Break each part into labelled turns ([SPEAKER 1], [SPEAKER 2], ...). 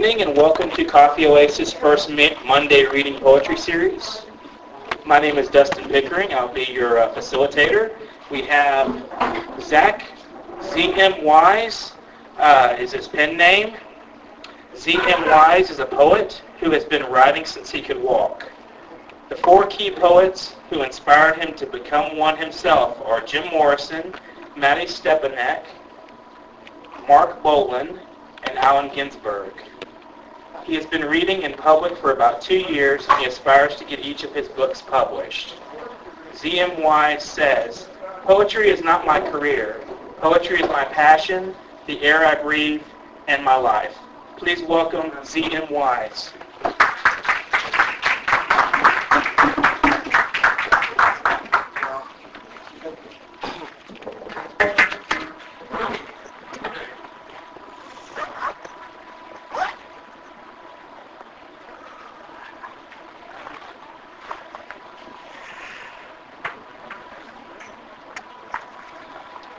[SPEAKER 1] evening and welcome to Coffee Oasis' first Monday reading poetry series. My name is Dustin Pickering. I'll be your facilitator. We have Zach, Z.M. Wise is his pen name. Z.M. Wise is a poet who has been writing since he could walk. The four key poets who inspired him to become one himself are Jim Morrison, Matty Stepanek, Mark Bolan, and Allen Ginsberg. He has been reading in public for about 2 years, and he aspires to get each of his books published. Z.M. Wise says, "Poetry is not my career. Poetry is my passion, the air I breathe, and my life." Please welcome Z.M. Wise.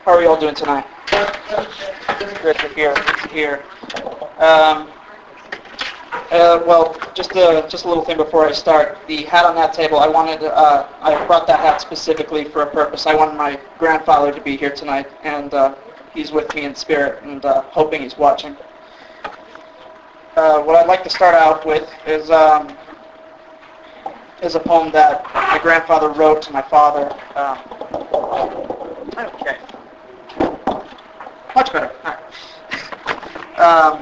[SPEAKER 1] How are you all doing tonight? Good to hear. Good to hear. Well, just a little thing before I start. The hat on that table, I brought that hat specifically for a purpose. I wanted my grandfather to be here tonight, and he's with me in spirit, and hoping he's watching. What I'd like to start out with is a poem that my grandfather wrote to my father. Okay. Much better. All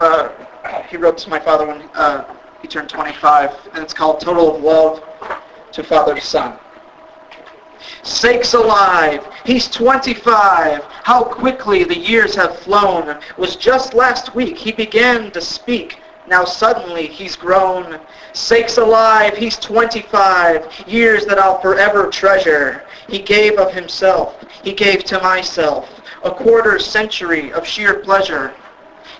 [SPEAKER 1] right. He wrote to my father when he turned 25, and it's called Total of Love to Father to Son. Sakes alive, he's 25. How quickly the years have flown. Was just last week he began to speak. Now suddenly he's grown. Sakes alive, he's 25. Years that I'll forever treasure. He gave of himself. He gave to myself. A quarter century of sheer pleasure.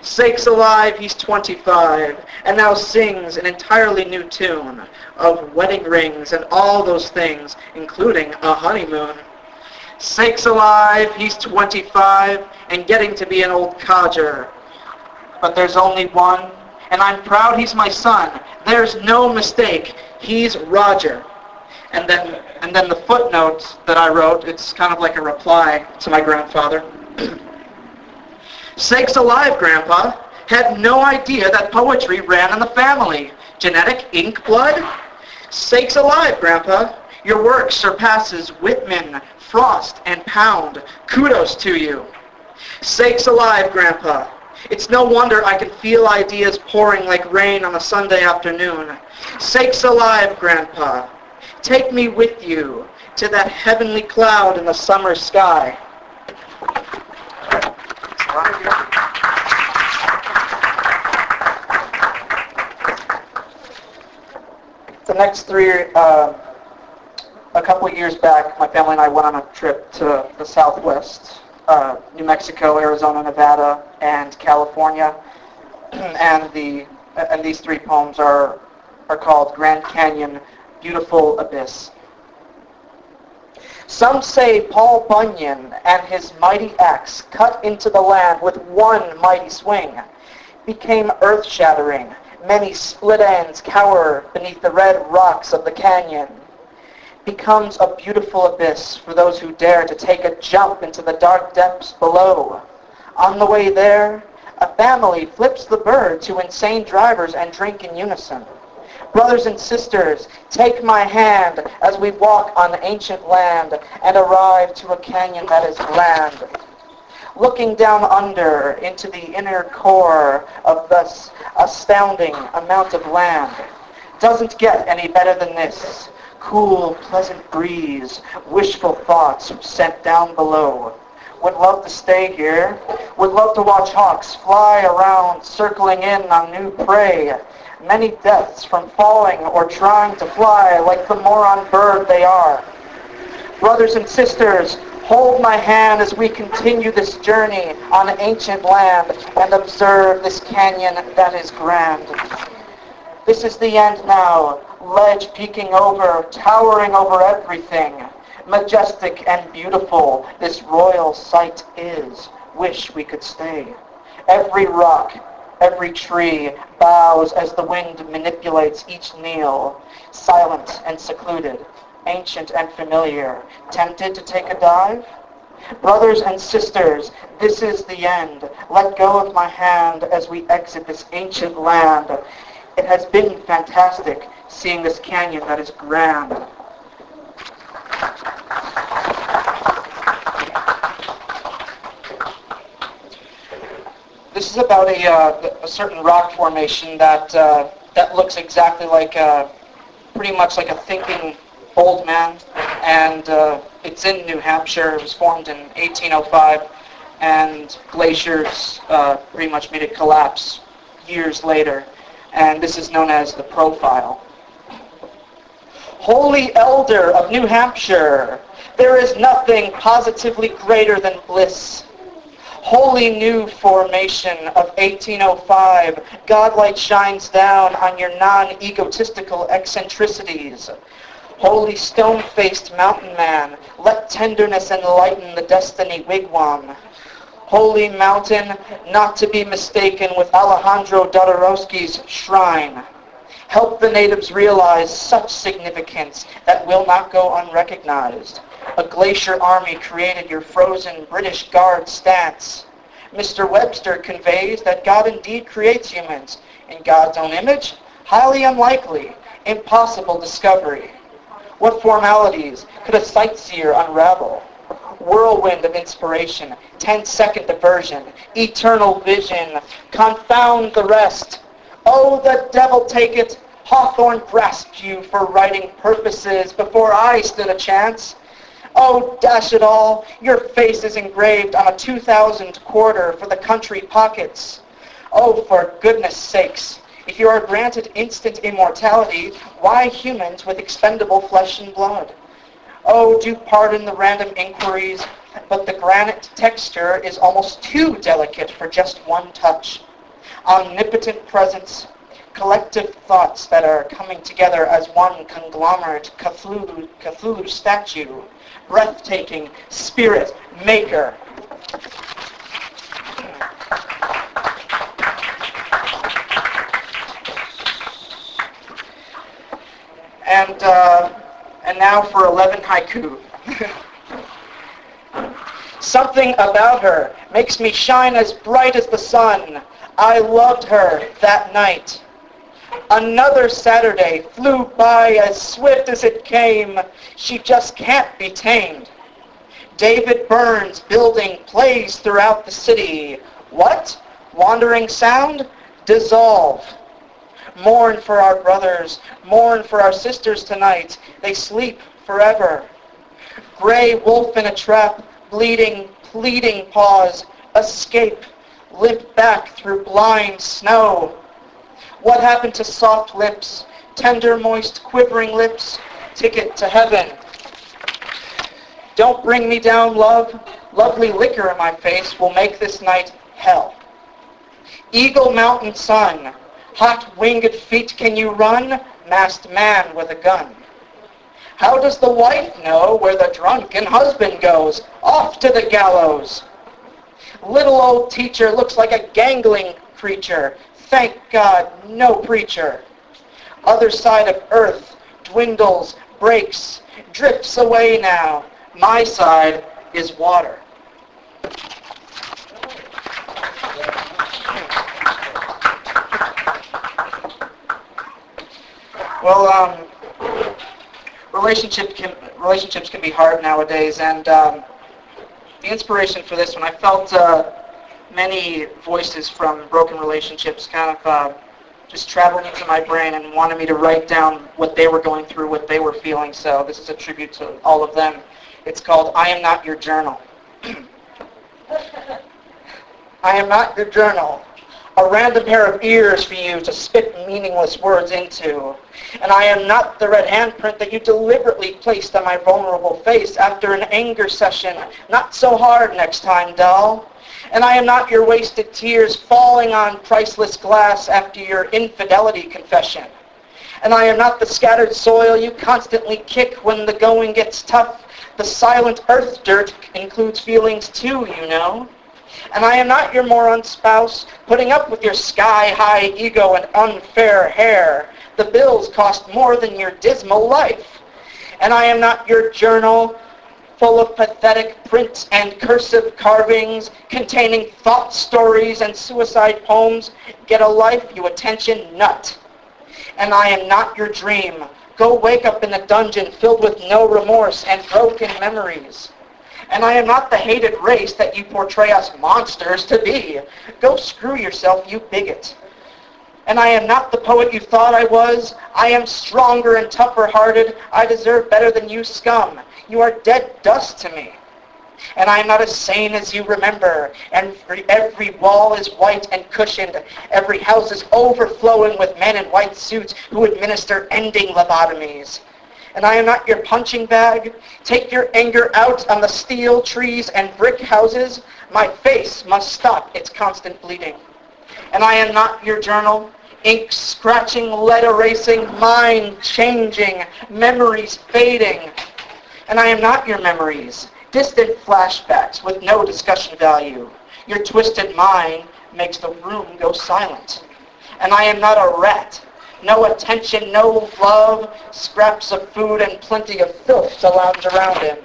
[SPEAKER 1] Sakes alive, he's 25, and now sings an entirely new tune of wedding rings and all those things, including a honeymoon. Sakes alive, he's 25, and getting to be an old codger. But there's only one, and I'm proud he's my son. There's no mistake, he's Roger. And then the footnote that I wrote, it's kind of like a reply to my grandfather. Sakes alive, Grandpa. Had no idea that poetry ran in the family. Genetic ink blood? Sakes alive, Grandpa. Your work surpasses Whitman, Frost, and Pound. Kudos to you. Sakes alive, Grandpa. It's no wonder I can feel ideas pouring like rain on a Sunday afternoon. Sakes alive, Grandpa. Take me with you to that heavenly cloud in the summer sky. The next a couple of years back, my family and I went on a trip to the Southwest, New Mexico, Arizona, Nevada, and California. And these three poems are called Grand Canyon, Beautiful Abyss. Some say Paul Bunyan and his mighty axe cut into the land with one mighty swing became earth-shattering. Many split ends cower beneath the red rocks of the canyon. Becomes a beautiful abyss for those who dare to take a jump into the dark depths below. On the way there, a family flips the bird to insane drivers and drink in unison. Brothers and sisters, take my hand as we walk on ancient land and arrive to a canyon that is grand. Looking down under into the inner core of this astounding amount of land. Doesn't get any better than this. Cool, pleasant breeze, wishful thoughts sent down below. Would love to stay here. Would love to watch hawks fly around, circling in on new prey. Many deaths from falling or trying to fly like the moron bird they are. Brothers and sisters, hold my hand as we continue this journey on ancient land and observe this canyon that is grand. This is the end now, ledge peeking over, towering over everything. Majestic and beautiful, this royal sight is. Wish we could stay. Every rock, Every tree bows as the wind manipulates each needle, silent and secluded, ancient and familiar, tempted to take a dive? Brothers and sisters, this is the end. Let go of my hand as we exit this ancient land. It has been fantastic seeing this canyon that is grand. This is about a certain rock formation that looks exactly like pretty much like a thinking old man, and it's in New Hampshire. It was formed in 1805, and glaciers pretty much made it collapse years later, and this is known as the profile. Holy Elder of New Hampshire, there is nothing positively greater than bliss. Holy new formation of 1805, Godlight shines down on your non-egotistical eccentricities. Holy stone-faced mountain man, let tenderness enlighten the destiny wigwam. Holy mountain, not to be mistaken with Alejandro Jodorowsky's shrine. Help the natives realize such significance that will not go unrecognized. A glacier army created your frozen British Guard stance. Mr. Webster conveys that God indeed creates humans in God's own image. Highly unlikely, impossible discovery. What formalities could a sightseer unravel? Whirlwind of inspiration, 10-second diversion, eternal vision, confound the rest. Oh, the devil take it! Hawthorne grasped you for writing purposes before I stood a chance. Oh, dash it all, your face is engraved on a 2,000 quarter for the country pockets. Oh, for goodness sakes, if you are granted instant immortality, why humans with expendable flesh and blood? Oh, do pardon the random inquiries, but the granite texture is almost too delicate for just one touch. Omnipotent presence, collective thoughts that are coming together as one conglomerate Cthulhu statue, breathtaking spirit maker. And now for 11 haiku. Something about her makes me shine as bright as the sun. I loved her that night. Another Saturday flew by as swift as it came. She just can't be tamed. David Burns building plays throughout the city. What? Wandering sound? Dissolve. Mourn for our brothers, mourn for our sisters tonight. They sleep forever. Gray wolf in a trap, bleeding, pleading paws. Escape, limp back through blind snow. What happened to soft lips, tender, moist, quivering lips? Ticket to heaven. Don't bring me down, love. Lovely liquor in my face will make this night hell. Eagle Mountain sun. Hot winged feet, can you run? Masked man with a gun. How does the wife know where the drunken husband goes? Off to the gallows. Little old teacher looks like a gangling creature. Thank God, no preacher. Other side of earth dwindles, breaks, drips away now. My side is water. Well, relationships can be hard nowadays, and the inspiration for this one, I felt many voices from broken relationships kind of just traveling into my brain and wanted me to write down what they were going through, what they were feeling. So this is a tribute to all of them. It's called I Am Not Your Journal. I am not your journal. A random pair of ears for you to spit meaningless words into. And I am not the red handprint that you deliberately placed on my vulnerable face after an anger session. Not so hard next time, doll. And I am not your wasted tears falling on priceless glass after your infidelity confession. And I am not the scattered soil you constantly kick when the going gets tough. The silent earth dirt includes feelings too, you know. And I am not your moron spouse, putting up with your sky-high ego and unfair hair. The bills cost more than your dismal life. And I am not your journal, full of pathetic print and cursive carvings, containing thought stories and suicide poems. Get a life, you attention nut. And I am not your dream. Go wake up in a dungeon filled with no remorse and broken memories. And I am not the hated race that you portray us monsters to be. Go screw yourself, you bigot. And I am not the poet you thought I was. I am stronger and tougher-hearted. I deserve better than you scum. You are dead dust to me. And I am not as sane as you remember. And every wall is white and cushioned. Every house is overflowing with men in white suits who administer ending lobotomies. And I am not your punching bag. Take your anger out on the steel trees and brick houses. My face must stop its constant bleeding. And I am not your journal. Ink scratching, lead erasing, mind changing, memories fading. And I am not your memories. Distant flashbacks with no discussion value. Your twisted mind makes the room go silent. And I am not a rat. No attention, no love, scraps of food and plenty of filth to lounge around in.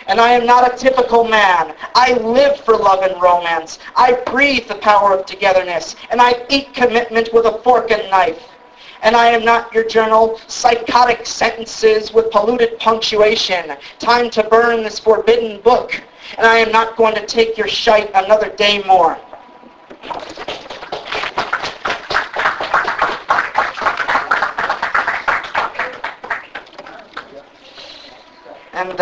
[SPEAKER 1] And I am not a typical man. I live for love and romance. I breathe the power of togetherness. And I eat commitment with a fork and knife. And I am not your journal, psychotic sentences with polluted punctuation. Time to burn this forbidden book. And I am not going to take your shite another day more. And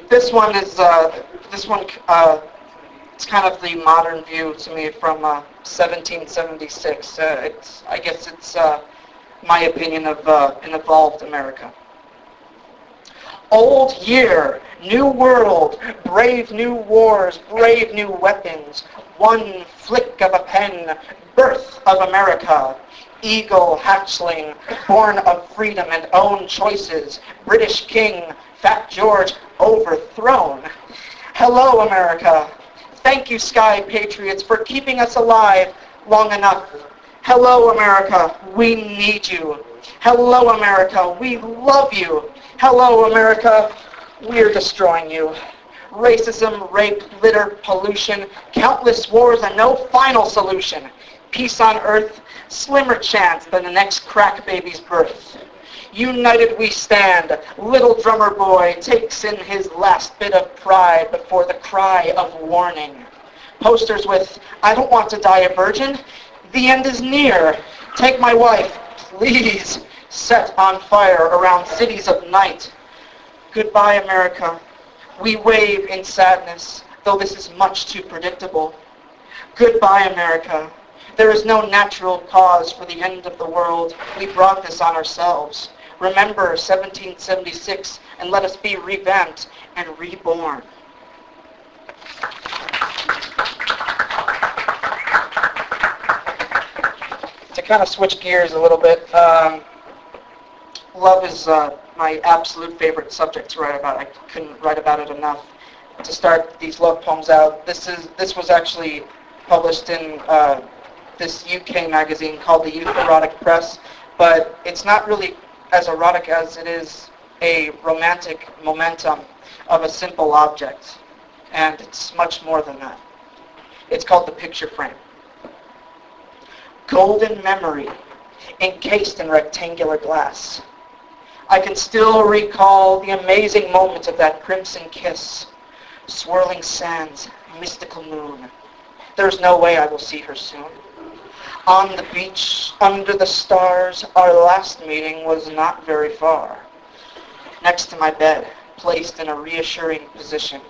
[SPEAKER 1] this one is it's kind of the modern view to me from 1776. I guess it's my opinion of an evolved America. Old year, new world, brave new wars, brave new weapons. One flick of a pen, birth of America. Eagle hatchling, born of freedom and own choices. British king, Fat George, overthrown. Hello, America. Thank you, Sky Patriots, for keeping us alive long enough. Hello, America. We need you. Hello, America. We love you. Hello, America. We're destroying you. Racism, rape, litter, pollution, countless wars, and no final solution. Peace on earth, slimmer chance than the next crack baby's birth. United we stand. Little drummer boy takes in his last bit of pride before the cry of warning. Posters with, I don't want to die a virgin. The end is near. Take my wife, please. Set on fire around cities of night. Goodbye, America. We wave in sadness, though this is much too predictable. Goodbye, America. There is no natural cause for the end of the world. We brought this on ourselves. Remember 1776 and let us be revamped and reborn. To kind of switch gears a little bit, love is my absolute favorite subject to write about. I couldn't write about it enough to start these love poems out. This was actually published in this UK magazine called the Youth Erotic Press, but it's not really as erotic as it is a romantic momentum of a simple object, and it's much more than that. It's called the picture frame. Golden memory, encased in rectangular glass. I can still recall the amazing moment of that crimson kiss. Swirling sands, mystical moon. There's no way I will see her soon. On the beach, under the stars, our last meeting was not very far. Next to my bed, placed in a reassuring position.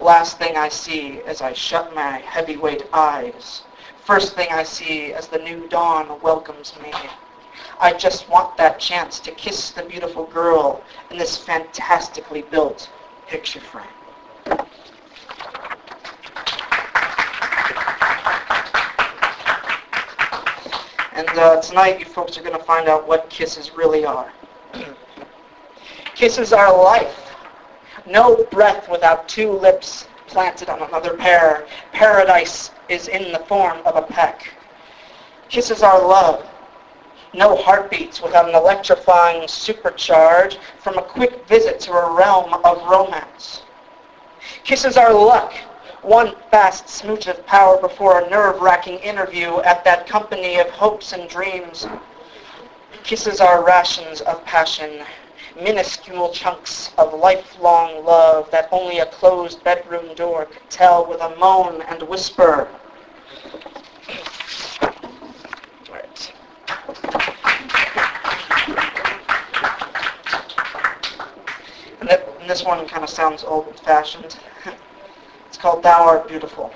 [SPEAKER 1] Last thing I see as I shut my heavyweight eyes. First thing I see as the new dawn welcomes me. I just want that chance to kiss the beautiful girl in this fantastically built picture frame. And tonight you folks are going to find out what kisses really are. Kisses are life. No breath without two lips planted on another pear. Paradise is in the form of a peck. Kisses are love. No heartbeats without an electrifying supercharge from a quick visit to a realm of romance. Kisses are luck. One fast smooch of power before a nerve-wracking interview at that company of hopes and dreams. Kisses are rations of passion, minuscule chunks of lifelong love that only a closed bedroom door could tell with a moan and whisper. Right. And this one kind of sounds old-fashioned. It's called Thou Art Beautiful.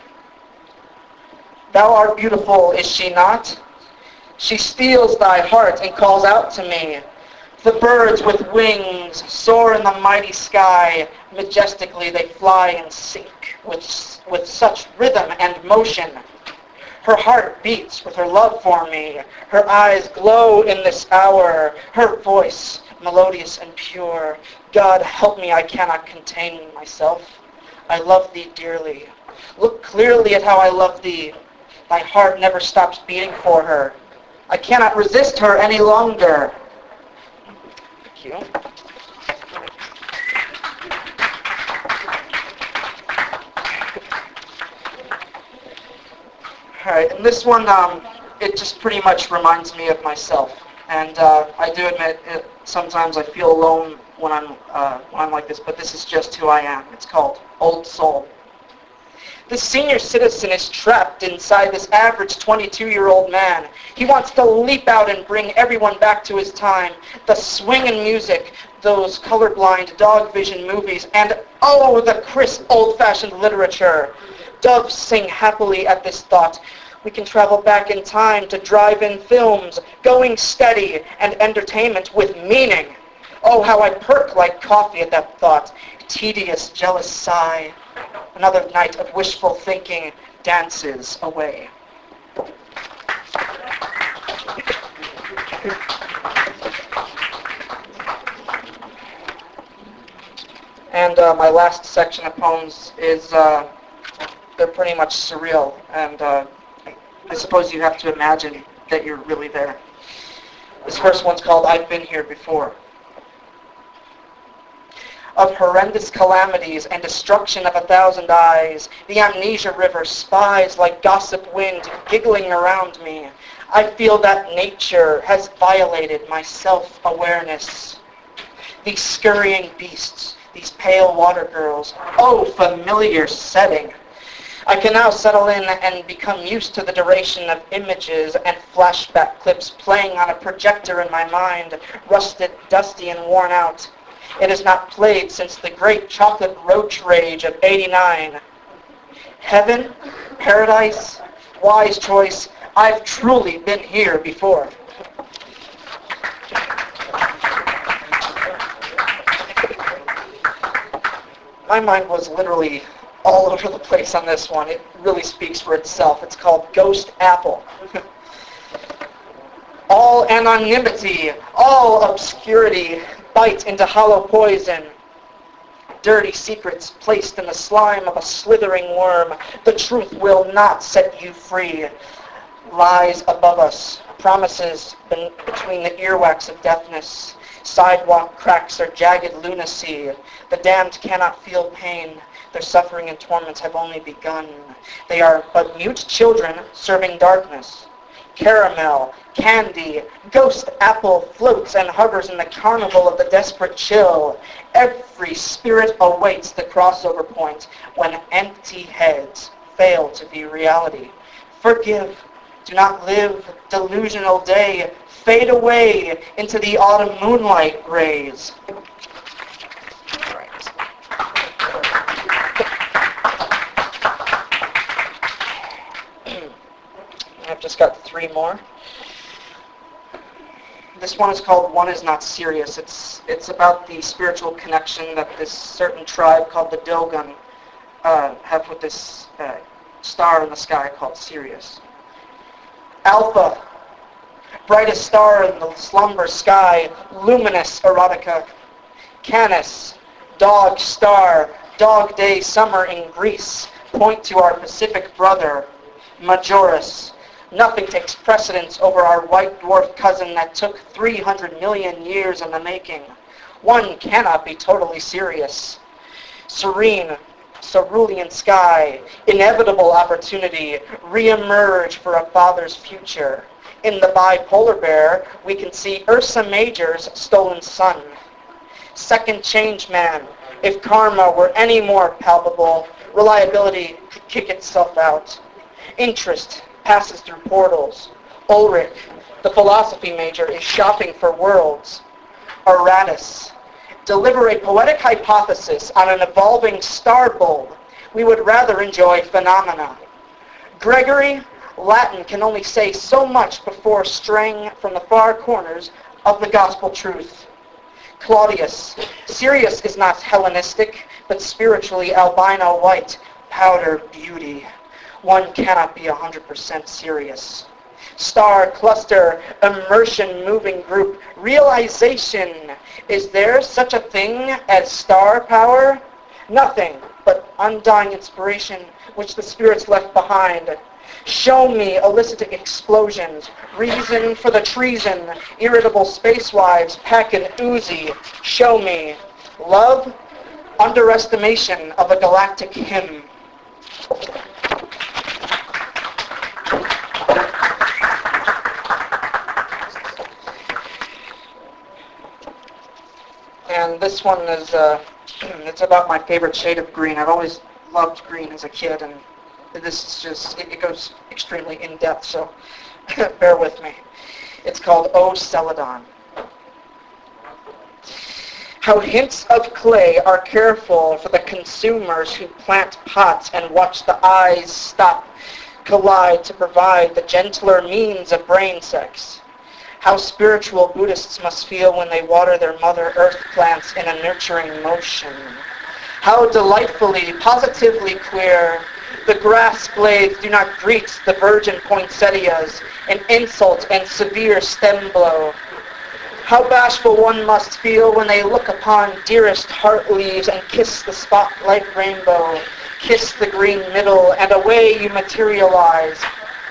[SPEAKER 1] Thou art beautiful, is she not? She steals thy heart and calls out to me. The birds with wings soar in the mighty sky. Majestically they fly and sink with such rhythm and motion. Her heart beats with her love for me. Her eyes glow in this hour. Her voice melodious and pure. God help me, I cannot contain myself. I love thee dearly. Look clearly at how I love thee. Thy heart never stops beating for her. I cannot resist her any longer. Thank you. All right, and this one, it just pretty much reminds me of myself. And I do admit, sometimes I feel alone when I'm like this, but this is just who I am. It's called Old Soul. This senior citizen is trapped inside this average 22-year-old man. He wants to leap out and bring everyone back to his time. The swing and music, those colorblind dog vision movies, and oh, the crisp old-fashioned literature. Doves sing happily at this thought. We can travel back in time to drive-in films, going steady, and entertainment with meaning. Oh, how I perk like coffee at that thought. Tedious, jealous sigh. Another night of wishful thinking dances away. And my last section of poems is, they're pretty much surreal, and I suppose you have to imagine that you're really there. This first one's called I've Been Here Before. Of horrendous calamities and destruction of 1,000 eyes, the amnesia river spies like gossip wind giggling around me. I feel that nature has violated my self-awareness. These scurrying beasts, these pale water girls, oh, familiar setting. I can now settle in and become used to the duration of images and flashback clips playing on a projector in my mind, rusted, dusty, and worn out. It has not played since the great chocolate roach rage of '89. Heaven, paradise, wise choice, I've truly been here before. My mind was literally all over the place on this one. It really speaks for itself. It's called Ghost Apple. All anonymity, all obscurity, bite into hollow poison. Dirty secrets placed in the slime of a slithering worm. The truth will not set you free. Lies above us, promises between the earwax of deafness. Sidewalk cracks or jagged lunacy. The damned cannot feel pain. Their suffering and torments have only begun. They are but mute children serving darkness. Caramel, candy, ghost apple floats and hovers in the carnival of the desperate chill. Every spirit awaits the crossover point when empty heads fail to be reality. Forgive, do not live, delusional day, fade away into the autumn moonlight rays. I've just got 3 more. This one is called One Is Not Serious. It's about the spiritual connection that this certain tribe called the Dogon have with this star in the sky called Sirius. Alpha, brightest star in the slumber sky, luminous erotica. Canis, dog star, Dog day summer in Greece point to our Pacific brother, Majoris. Nothing takes precedence over our white dwarf cousin that took 300 million years in the making. One cannot be totally serious. Serene, cerulean sky, inevitable opportunity, re-emerge for a father's future. In the bipolar bear, we can see Ursa Major's stolen son. Second change man, if karma were any more palpable, reliability could kick itself out. Interest passes through portals. Ulrich, the philosophy major, is shopping for worlds. Aratus, deliver a poetic hypothesis on an evolving star bulb. We would rather enjoy phenomena. Gregory, Latin can only say so much before straying from the far corners of the gospel truth. Claudius, Sirius is not Hellenistic, but spiritually albino white, powder beauty. One cannot be 100% serious. Star cluster, immersion moving group, realization. Is there such a thing as star power? Nothing but undying inspiration which the spirits left behind. Show me eliciting explosions, reason for the treason, irritable spacewives pack an Uzi. Show me love, underestimation of a galactic hymn. And this one is, it's about my favorite shade of green. I've always loved green as a kid, and this is just, it goes extremely in-depth, so bear with me. It's called O Celadon. How hints of clay are careful for the consumers who plant pots and watch the eyes stop, collide to provide the gentler means of brain sex. How spiritual Buddhists must feel when they water their Mother Earth plants in a nurturing motion. How delightfully, positively queer the grass blades do not greet the virgin poinsettias, an insult and severe stem blow. How bashful one must feel when they look upon dearest heart leaves and kiss the spotlight rainbow, kiss the green middle, and away you materialize.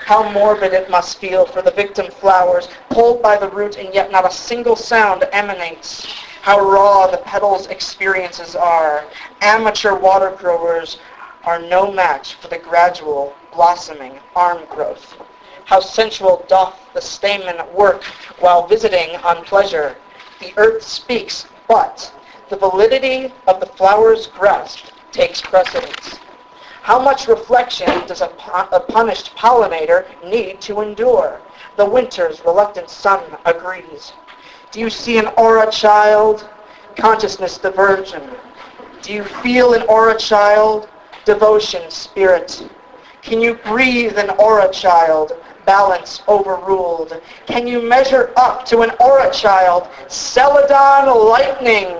[SPEAKER 1] How morbid it must feel for the victim flowers, pulled by the root and yet not a single sound emanates. How raw the petals' experiences are. Amateur water growers are no match for the gradual, blossoming arm growth. How sensual doth the stamen work while visiting on pleasure. The earth speaks, but the validity of the flower's grasp takes precedence. How much reflection does a punished pollinator need to endure? The winter's reluctant sun agrees. Do you see an aura, child? Consciousness, the virgin. Do you feel an aura, child? Devotion, spirit. Can you breathe an aura, child? Balance overruled. Can you measure up to an aura, child? Celadon lightning.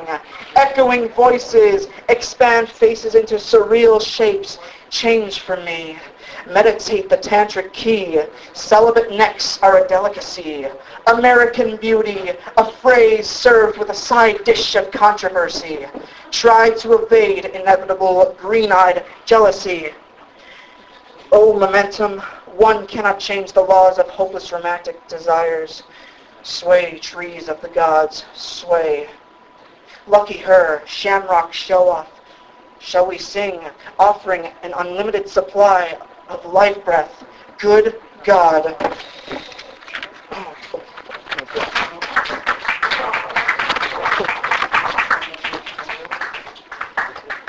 [SPEAKER 1] Echoing voices expand faces into surreal shapes. Change for me. Meditate the tantric key. Celibate necks are a delicacy. American beauty, a phrase served with a side dish of controversy. Try to evade inevitable green-eyed jealousy. Oh, momentum, one cannot change the laws of hopeless romantic desires. Sway, trees of the gods, sway. Lucky her, shamrock show-off. Shall we sing, offering an unlimited supply of life breath? Good God.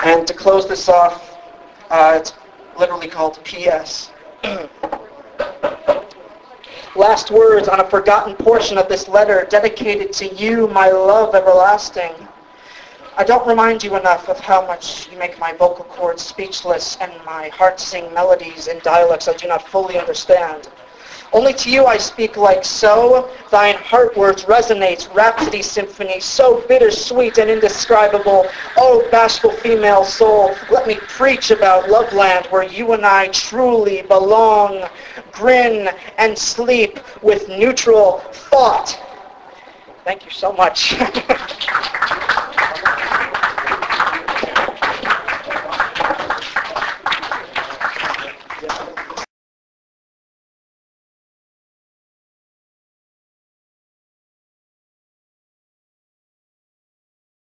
[SPEAKER 1] And to close this off, it's literally called P.S. Last words on a forgotten portion of this letter dedicated to you, my love everlasting. I don't remind you enough of how much you make my vocal cords speechless and my heart sing melodies in dialects I do not fully understand. Only to you I speak like so. Thine heart words resonates, rhapsody symphony, so bittersweet and indescribable. Oh, bashful female soul, let me preach about Loveland where you and I truly belong. Grin and sleep with neutral thought. Thank you so much.